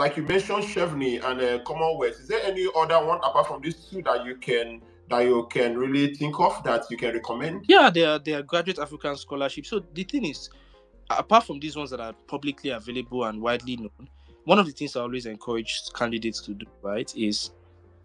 like you mentioned, Chevening and Commonwealth. Is there any other one apart from these two that you can really think of that you can recommend? Yeah, there are graduate African scholarships. So the thing is, apart from these ones that are publicly available and widely known, one of the things I always encourage candidates to do, right, is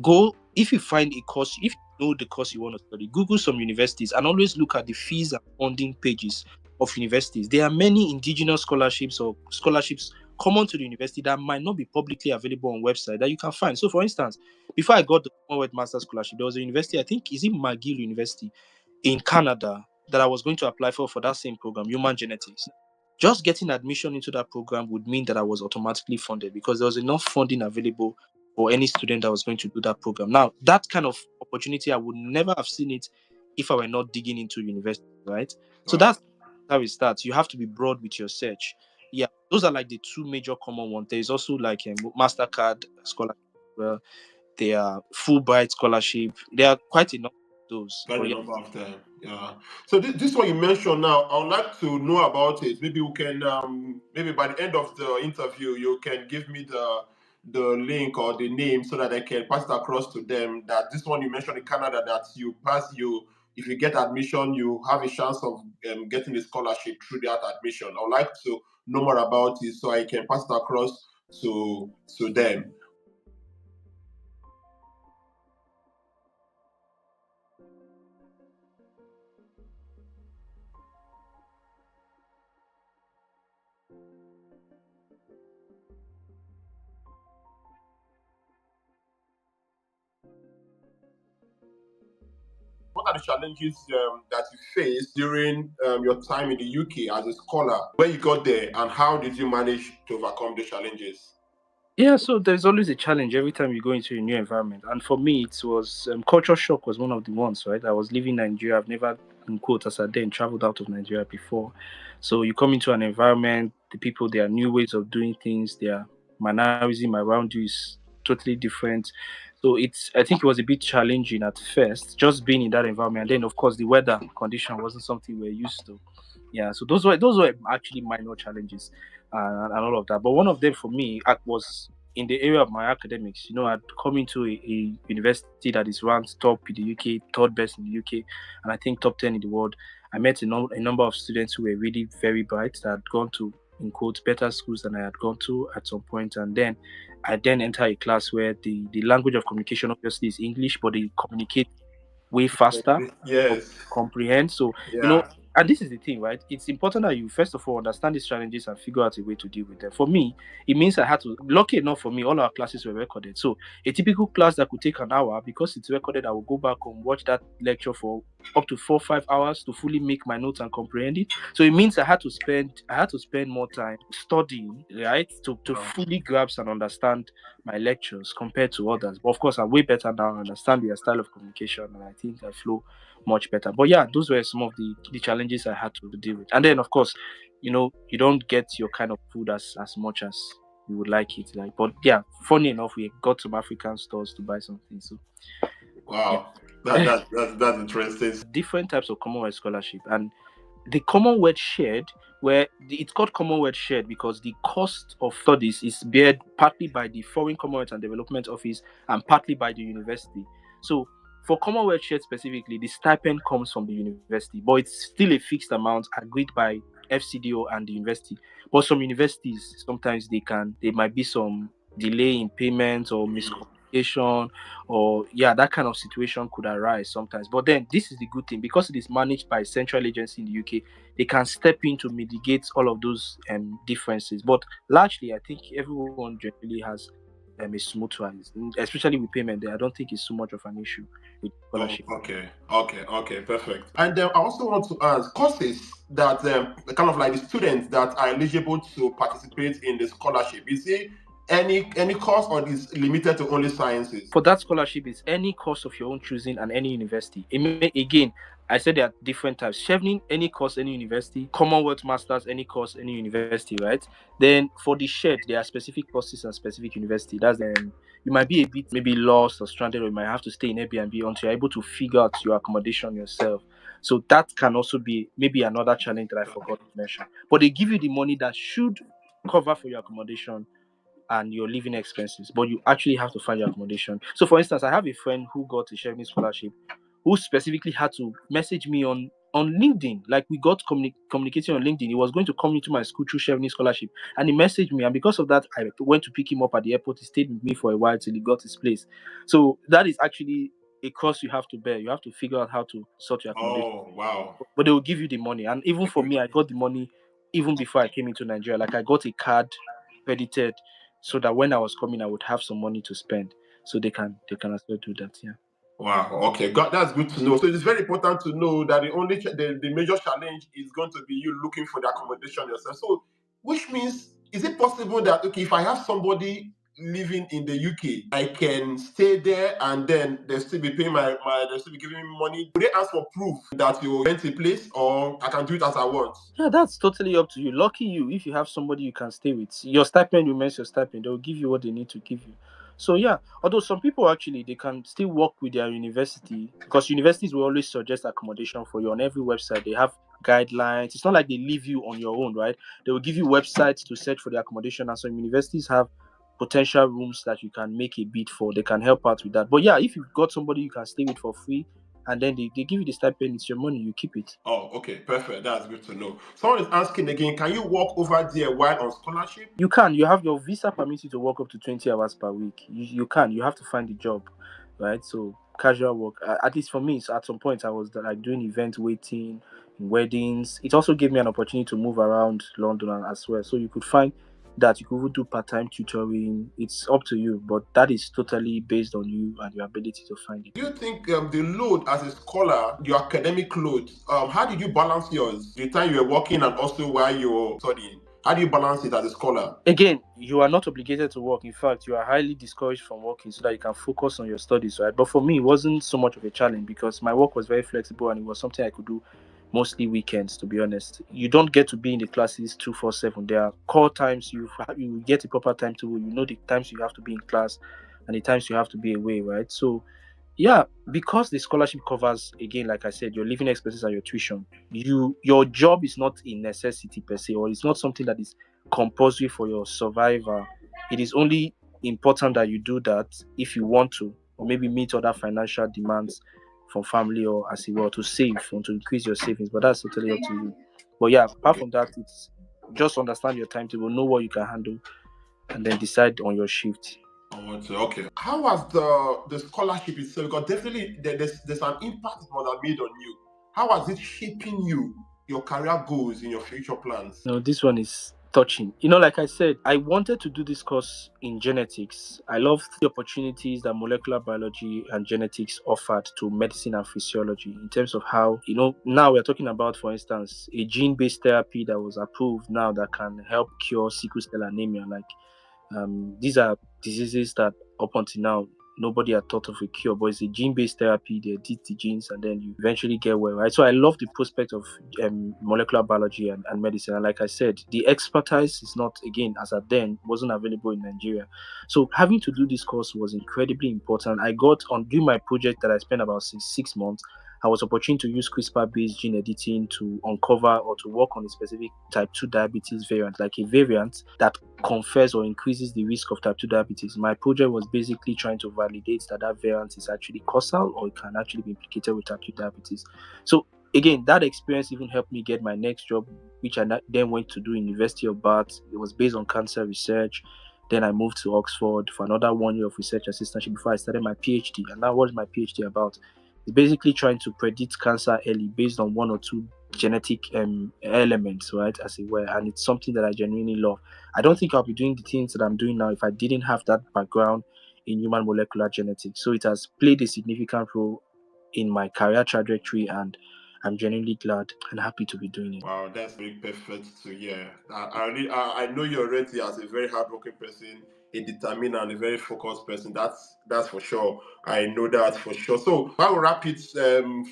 go, if you find a course, if you know the course you want to study, Google some universities and always look at the fees and funding pages of universities. There are many indigenous scholarships or scholarships common to the university that might not be publicly available on website that you can find. So for instance, before I got the Commonwealth Master Scholarship, there was a university, I think, is it McGill University in Canada, that I was going to apply for that same program, human genetics. Just getting admission into that program would mean that I was automatically funded because there was enough funding available for any student that was going to do that program. Now, that kind of opportunity, I would never have seen it if I were not digging into university, right? So that's how it starts. You have to be broad with your search. Yeah, those are like the two major common ones. There's also like a MasterCard scholarship. Well, there are Fulbright scholarship. There are quite enough of those. Quite a number of them. Yeah. So this one you mentioned now, I would like to know about it. Maybe we can maybe by the end of the interview you can give me the link or the name so that I can pass it across to them. That this one you mentioned in Canada, that if you get admission, you have a chance of getting a scholarship through that admission. I would like to know more about it so I can pass it across to them. What are the challenges that you faced during your time in the UK as a scholar? When you got there, and how did you manage to overcome the challenges? Yeah, so there's always a challenge every time you go into a new environment. And for me, it was culture shock was one of the ones, right? I was leaving Nigeria. I've never, in quotes, as I then traveled out of Nigeria before. So you come into an environment, the people, there are new ways of doing things, their mannerism around you is totally different. So I think it was a bit challenging at first, just being in that environment. And then, of course, the weather condition wasn't something we're used to. Yeah, so those were actually minor challenges and all of that. But one of them for me was in the area of my academics. I'd come into a university that is ranked top in the UK, third best in the UK, and I think top 10 in the world. I met a number of students who were really very bright that had gone to, in quotes, better schools than I had gone to at some point. And then I enter a class where the language of communication obviously is English, but they communicate way faster to Yes. comprehend. So, Yeah. and this is the thing, right? It's important that you first of all understand these challenges and figure out a way to deal with them. For me, it means I had to, lucky enough for me, all our classes were recorded. So a typical class that could take an hour, because it's recorded, I will go back home, watch that lecture for up to 4-5 hours to fully make my notes and comprehend it. So it means I had to spend more time studying, right? To fully grasp and understand my lectures compared to others. But of course, I'm way better now. I understand their style of communication, and I think I flow much better. But yeah, those were some of the challenges I had to deal with. And then, of course, you don't get your kind of food as much as you would like it. But yeah, funny enough, we got some African stores to buy something. So wow, yeah. That's interesting. Different types of Commonwealth scholarship, and the Commonwealth shared, where it's called Commonwealth shared because the cost of studies is beared partly by the Foreign Commonwealth and Development Office and partly by the university. So for Commonwealth shared specifically, the stipend comes from the university, but it's still a fixed amount agreed by FCDO and the university. But some universities, sometimes there might be some delay in payment or miscommunication, or that kind of situation could arise sometimes. But then this is the good thing, because it is managed by a central agency in the UK, they can step in to mitigate all of those differences. But largely, I think everyone generally has a smooth one, especially with payment. I don't think it's so much of an issue with scholarship. Okay, perfect. And I also want to ask courses that kind of like the students that are eligible to participate in the scholarship. Is it any course, or is limited to only sciences? For that scholarship, it's any course of your own choosing and any university. Again, I said there are different types. Chevening, any course, any university. Commonwealth Masters, any course, any university, right? Then for the shared, there are specific courses and specific university. That's you might be a bit maybe lost or stranded, or you might have to stay in Airbnb until you're able to figure out your accommodation yourself. So that can also be maybe another challenge that I forgot to mention. But they give you the money that should cover for your accommodation and your living expenses, but you actually have to find your accommodation. So, for instance, I have a friend who got a Chevening scholarship, who specifically had to message me on LinkedIn. Like, we got communicating on LinkedIn. He was going to come into my school through Chevening scholarship, and he messaged me. And because of that, I went to pick him up at the airport. He stayed with me for a while till he got his place. So that is actually a cost you have to bear. You have to figure out how to sort your accommodation. Oh, wow. But they will give you the money. And even for me, I got the money even before I came into Nigeria. Like, I got a card credited so that when I was coming, I would have some money to spend. So they can as well do that. Yeah. Wow. Okay. God, that's good to know. So it's very important to know that the major challenge is going to be you looking for the accommodation yourself. So, which means, is it possible that, okay, if I have somebody living in the UK, I can stay there and then they'll still be paying they'll still be giving me money? Do they ask for proof that you rent a place, or I can do it as I want? Yeah, that's totally up to you. Lucky you if you have somebody you can stay with. Your stipend remains your stipend. They'll give you what they need to give you. So yeah, although some people actually they can still work with their university, because universities will always suggest accommodation for you on every website. They have guidelines. It's not like they leave you on your own, right? They will give you websites to search for the accommodation, and some universities have potential rooms that you can make a bid for. They can help out with that. But yeah, if you've got somebody you can stay with for free, and then they give you the stipend, it's your money, you keep it. Oh, okay, perfect. That's good to know. Someone is asking again, can you work over there while on scholarship? You can. You have your visa permits you to work up to 20 hours per week. You can. You have to find a job, right? So casual work. At least for me, so at some point I was like doing event waiting, weddings. It also gave me an opportunity to move around London as well. So you could find that you could even do part-time tutoring. It's up to you, but that is totally based on you and your ability to find it. Do you think the load as a scholar, your academic load, how did you balance yours? The time you were working and also while you were studying? How do you balance it as a scholar? Again, you are not obligated to work. In fact, you are highly discouraged from working so that you can focus on your studies, right? But for me, it wasn't so much of a challenge because my work was very flexible and it was something I could do mostly weekends, to be honest. You don't get to be in the classes 247. There are core times you get a proper timetable. You know the times you have to be in class and the times you have to be away, right? So yeah, because the scholarship covers, again, like I said, your living expenses and your tuition. Your job is not a necessity per se, or it's not something that is compulsory for your survival. It is only important that you do that if you want to, or maybe meet other financial demands from family, or as it were, to save and to increase your savings. But that's totally up to you. But yeah, apart from that, it's just understand your timetable, know what you can handle, and then decide on your shift. Okay. How was the scholarship itself? Because definitely there's an impact it must have made on you. How was it shaping you, your career goals, in your future plans? No, this one is touching. Like I said, I wanted to do this course in genetics. I loved the opportunities that molecular biology and genetics offered to medicine and physiology in terms of how, now we're talking about, for instance, a gene based therapy that was approved now that can help cure sickle cell anemia. Like, these are diseases that up until now nobody had thought of a cure, but it's a gene-based therapy. They edit the genes and then you eventually get well, right? So I love the prospect of molecular biology and medicine. And like I said, the expertise is not, again, as at then, wasn't available in Nigeria. So having to do this course was incredibly important. I got on doing my project that I spent about six months. I was opportunity to use CRISPR-based gene editing to uncover or to work on a specific type 2 diabetes variant, like a variant that confers or increases the risk of type 2 diabetes. My project was basically trying to validate that variant is actually causal or it can actually be implicated with type 2 diabetes. So again, that experience even helped me get my next job, which I then went to do in University of Bath. It was based on cancer research. Then I moved to Oxford for another 1 year of research assistantship before I started my PhD. And that was my PhD about. It's basically trying to predict cancer early based on one or two genetic elements, right, as it were. And it's something that I genuinely love. I don't think I'll be doing the things that I'm doing now if I didn't have that background in human molecular genetics. So it has played a significant role in my career trajectory, and I'm genuinely glad and happy to be doing it. Wow, that's very perfect to hear. I know you already as a very hardworking person, a determined and a very focused person. That's for sure. I know that for sure. So I will wrap it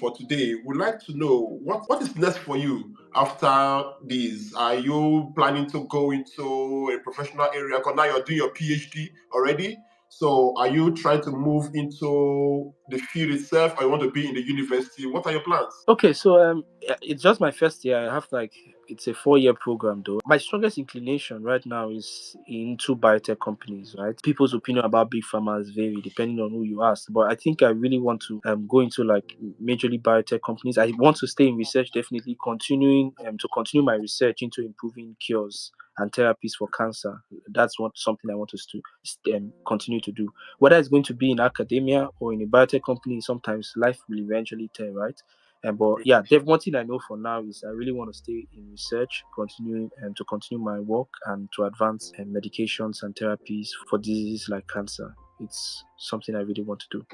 for today. We'd like to know what is next for you after this. Are you planning to go into a professional area? Because now you're doing your PhD already. So are you trying to move into the field itself, or you want to be in the university? What are your plans? Okay, so it's just my first year. I have like It's a 4-year program though. My strongest inclination right now is into biotech companies, right? People's opinion about big pharmas vary depending on who you ask. But I think I really want to go into like majorly biotech companies. I want to stay in research, definitely continuing to continue my research into improving cures and therapies for cancer. That's what something I want us to continue to do. Whether it's going to be in academia or in a biotech company, sometimes life will eventually tell, right? But yeah, one thing I know for now is I really want to stay in research, continuing and to continue my work and to advance medications and therapies for diseases like cancer. It's something I really want to do.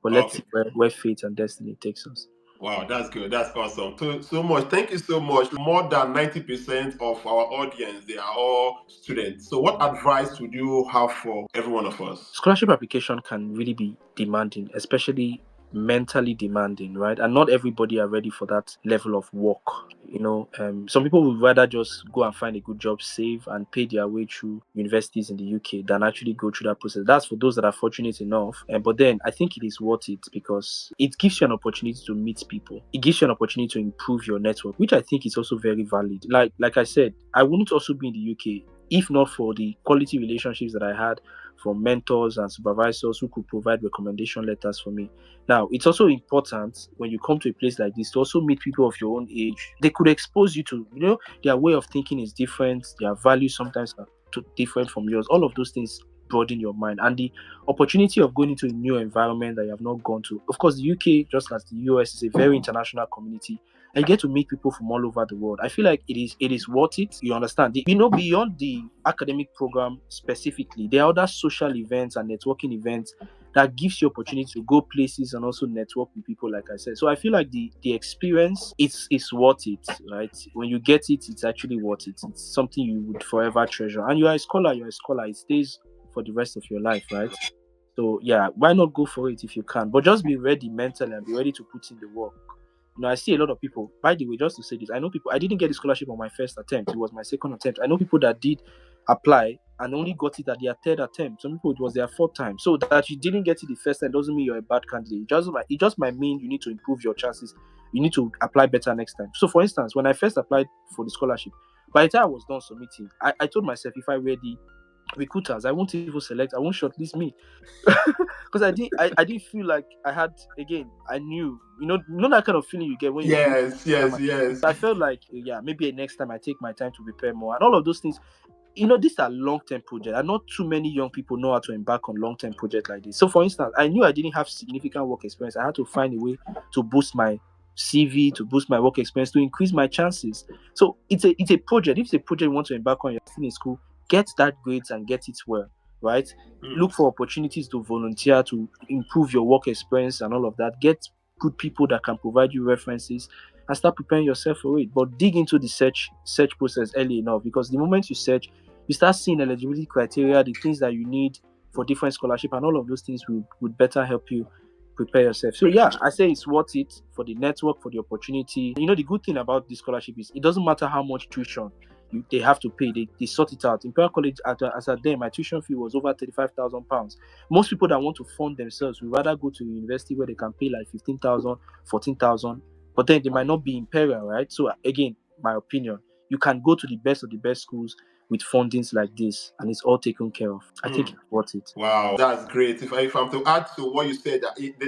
But let's Okay. see where fate and destiny takes us. Wow, that's good. That's awesome. So much. Thank you so much. More than 90% of our audience, they are all students. So what advice would you have for every one of us? Scholarship application can really be demanding, especially mentally demanding, right? And not everybody are ready for that level of work. Some people would rather just go and find a good job, save and pay their way through universities in the UK than actually go through that process. That's for those that are fortunate enough. But then I think it is worth it because it gives you an opportunity to meet people. It gives you an opportunity to improve your network, which I think is also very valid. Like I said, I wouldn't also be in the UK if not for the quality relationships that I had from mentors and supervisors who could provide recommendation letters for me. Now, it's also important when you come to a place like this to also meet people of your own age. They could expose you to, their way of thinking is different, their values sometimes are different from yours. All of those things broaden your mind, and the opportunity of going into a new environment that you have not gone to. Of course, the UK, just like the US, is a very international community. I get to meet people from all over the world. I feel like it is worth it. You understand? Beyond the academic program specifically, there are other social events and networking events that gives you opportunity to go places and also network with people, like I said. So I feel like the experience it's worth it, right? When you get it, it's actually worth it. It's something you would forever treasure. And you're a scholar. It stays for the rest of your life, right? So yeah, why not go for it if you can? But just be ready mentally and be ready to put in the work. I see a lot of people. By the way, just to say this, I know people. I didn't get the scholarship on my first attempt. It was my second attempt. I know people that did apply and only got it at their third attempt. Some people it was their fourth time. So that you didn't get it the first time doesn't mean you're a bad candidate. It just might mean you need to improve your chances. You need to apply better next time. So for instance, when I first applied for the scholarship, by the time I was done submitting, I told myself if I were the recruiters, I won't even select, I won't shortlist me. Because I didn't feel like I had, again, I knew, that kind of feeling you get when you do Yes, exam. yes, yes. I felt like, yeah, maybe next time I take my time to prepare more and all of those things. These are long-term projects, and not too many young people know how to embark on long-term projects like this. So for instance, I knew I didn't have significant work experience. I had to find a way to boost my CV, to boost my work experience, to increase my chances. So it's a project. If it's a project you want to embark on, you're still in school, get that grades and get it well, right? Look for opportunities to volunteer, to improve your work experience and all of that. Get good people that can provide you references and start preparing yourself for it. But dig into the search process early enough, because the moment you search, you start seeing eligibility criteria, the things that you need for different scholarship, and all of those things would better help you prepare yourself. So yeah, I say it's worth it for the network, for the opportunity. The good thing about this scholarship is it doesn't matter how much tuition they have to pay. They sort it out. Imperial College, as at then, my tuition fee was over £35,000. Most people that want to fund themselves would rather go to a university where they can pay like 15,000, 14,000, but then they might not be Imperial, right? So again, my opinion, you can go to the best of the best schools with fundings like this, and it's all taken care of. I think it's worth it. Wow, that's great. If I'm to add to what you said,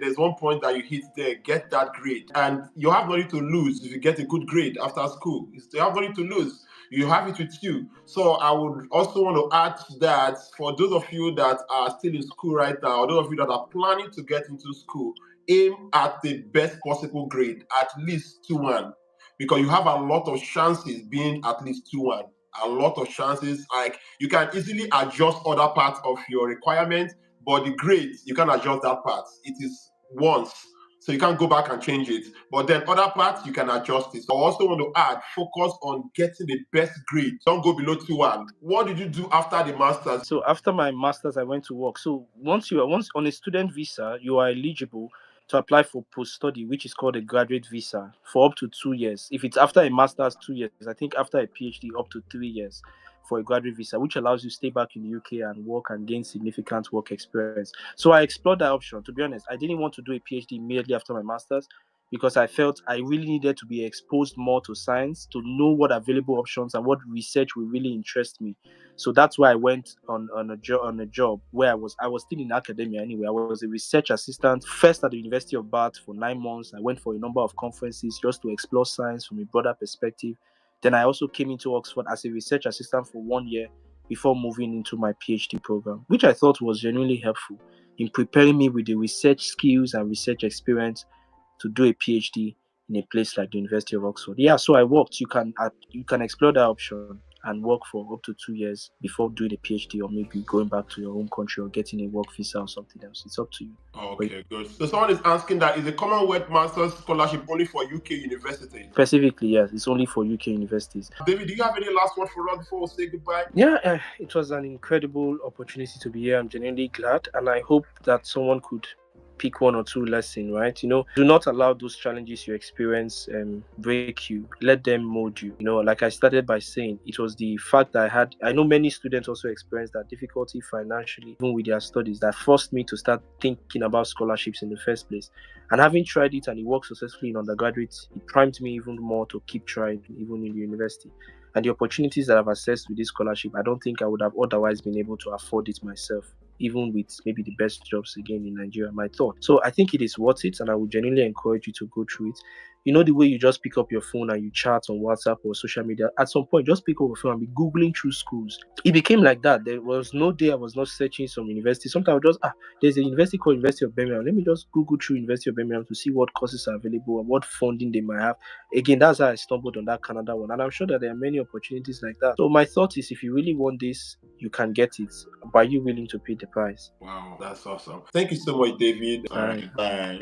there's one point that you hit there: get that grade, and you have nothing to lose if you get a good grade after school. You have nothing to lose. You have it with you. So I would also want to add to that, for those of you that are still in school right now, or those of you that are planning to get into school, aim at the best possible grade, at least 2-1, because you have a lot of chances being at least 2-1. A lot of chances. Like, you can easily adjust other parts of your requirement, but the grades, you can adjust that part. It is once, so you can't go back and change it. But then other parts, you can adjust it. So I also want to add, focus on getting the best grade. Don't go below 2-1. What did you do after the masters? So after my masters, I went to work. So once on a student visa, you are eligible to apply for post-study, which is called a graduate visa, for up to 2 years. If it's after a master's, 2 years. I think after a PhD, up to 3 years for a graduate visa, which allows you to stay back in the UK and work and gain significant work experience. So I explored that option. To be honest, I didn't want to do a PhD immediately after my master's, because I felt I really needed to be exposed more to science to know what available options and what research would really interest me. So that's why I went on a job where I was still in academia anyway. I was a research assistant first at the University of Bath for 9 months. I went for a number of conferences just to explore science from a broader perspective. Then I also came into Oxford as a research assistant for 1 year before moving into my PhD program, which I thought was genuinely helpful in preparing me with the research skills and research experience to do a PhD in a place like the University of Oxford. Yeah, so I worked. You can explore that option and work for up to 2 years before doing a PhD, or maybe going back to your home country or getting a work visa or something else. It's up to you. Okay, good. So someone is asking that is a Commonwealth Masters scholarship only for UK universities? Specifically, yes, it's only for UK universities. David, do you have any last word for us before we say goodbye? Yeah, it was an incredible opportunity to be here. I'm genuinely glad, and I hope that someone could pick one or two lessons, right? Do not allow those challenges you experience break you. Let them mold you. Like I started by saying, it was the fact that I know many students also experience that difficulty financially, even with their studies, that forced me to start thinking about scholarships in the first place. And having tried it and it worked successfully in undergraduate, it primed me even more to keep trying, even in the university. And the opportunities that I've accessed with this scholarship, I don't think I would have otherwise been able to afford it myself, even with maybe the best jobs again in Nigeria, my thought. So I think it is worth it, and I would genuinely encourage you to go through it. The way you just pick up your phone and you chat on WhatsApp or social media, at some point, just pick up your phone and be Googling through schools. It became like that. There was no day I was not searching some university. Sometimes I would just, there's a university called University of Birmingham. Let me just Google through University of Birmingham to see what courses are available and what funding they might have. Again, that's how I stumbled on that Canada one. And I'm sure that there are many opportunities like that. So my thought is, if you really want this, you can get it. But are you willing to pay the price? Wow, that's awesome. Thank you so much, David. All right, bye.